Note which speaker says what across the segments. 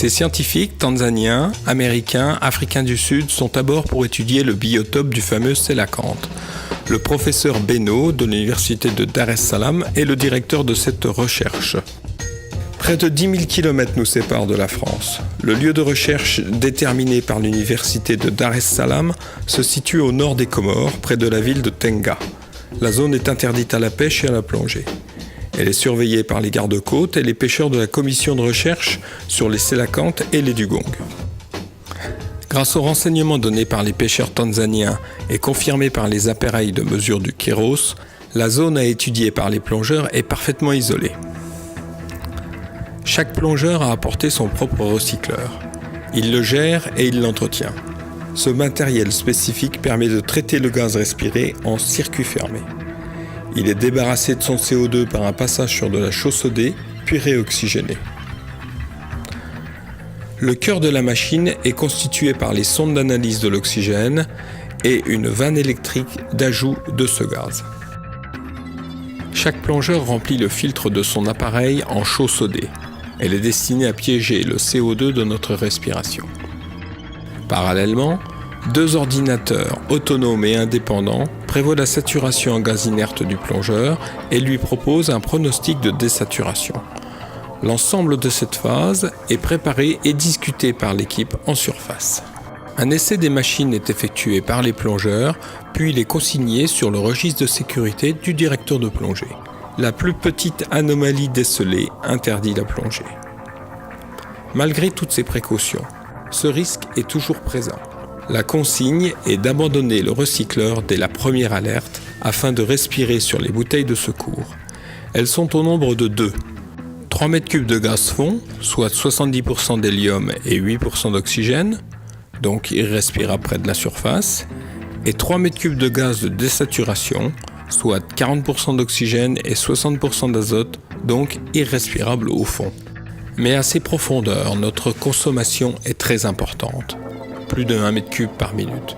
Speaker 1: Ces scientifiques tanzaniens, américains, africains du Sud sont à bord pour étudier le biotope du fameux sélacanthe. Le professeur Beno de l'université de Dar es Salaam est le directeur de cette recherche. Près de 10 000 km nous séparent de la France. Le lieu de recherche déterminé par l'université de Dar es Salaam se situe au nord des Comores, près de la ville de Tenga. La zone est interdite à la pêche et à la plongée. Elle est surveillée par les gardes-côtes et les pêcheurs de la commission de recherche sur les sélacanthes et les dugongs. Grâce aux renseignements donnés par les pêcheurs tanzaniens et confirmés par les appareils de mesure du Kéros, la zone à étudier par les plongeurs est parfaitement isolée. Chaque plongeur a apporté son propre recycleur. Il le gère et il l'entretient. Ce matériel spécifique permet de traiter le gaz respiré en circuit fermé. Il est débarrassé de son CO2 par un passage sur de la chaux sodée, puis réoxygéné. Le cœur de la machine est constitué par les sondes d'analyse de l'oxygène et une vanne électrique d'ajout de ce gaz. Chaque plongeur remplit le filtre de son appareil en chaux sodée. Elle est destinée à piéger le CO2 de notre respiration. Parallèlement, 2 ordinateurs autonomes et indépendants prévoient la saturation en gaz inerte du plongeur et lui proposent un pronostic de désaturation. L'ensemble de cette phase est préparé et discuté par l'équipe en surface. Un essai des machines est effectué par les plongeurs, puis il est consigné sur le registre de sécurité du directeur de plongée. La plus petite anomalie décelée interdit la plongée. Malgré toutes ces précautions, ce risque est toujours présent. La consigne est d'abandonner le recycleur dès la première alerte afin de respirer sur les bouteilles de secours. Elles sont au nombre de 2. 3 m3 de gaz fond, soit 70% d'hélium et 8% d'oxygène, donc irrespirable près de la surface, et 3 m3 de gaz de désaturation, soit 40% d'oxygène et 60% d'azote, donc irrespirable au fond. Mais à ces profondeurs, notre consommation est très importante, plus de 1 m3 par minute.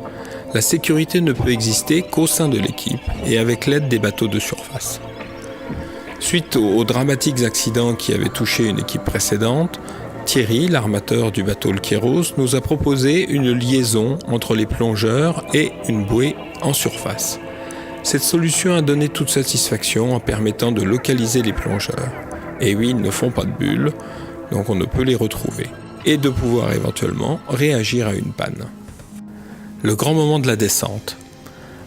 Speaker 1: La sécurité ne peut exister qu'au sein de l'équipe et avec l'aide des bateaux de surface. Suite aux dramatiques accidents qui avaient touché une équipe précédente, Thierry, l'armateur du bateau le Kéros, nous a proposé une liaison entre les plongeurs et une bouée en surface. Cette solution a donné toute satisfaction en permettant de localiser les plongeurs. Et oui, ils ne font pas de bulles, donc on ne peut les retrouver. Et de pouvoir éventuellement réagir à une panne. Le grand moment de la descente.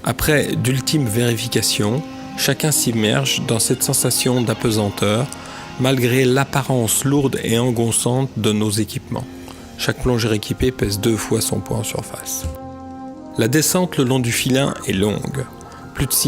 Speaker 1: Après d'ultimes vérifications, chacun s'immerge dans cette sensation d'apesanteur, malgré l'apparence lourde et engonçante de nos équipements. Chaque plongeur équipé pèse 2 fois son poids en surface. La descente le long du filin est longue, plus de 6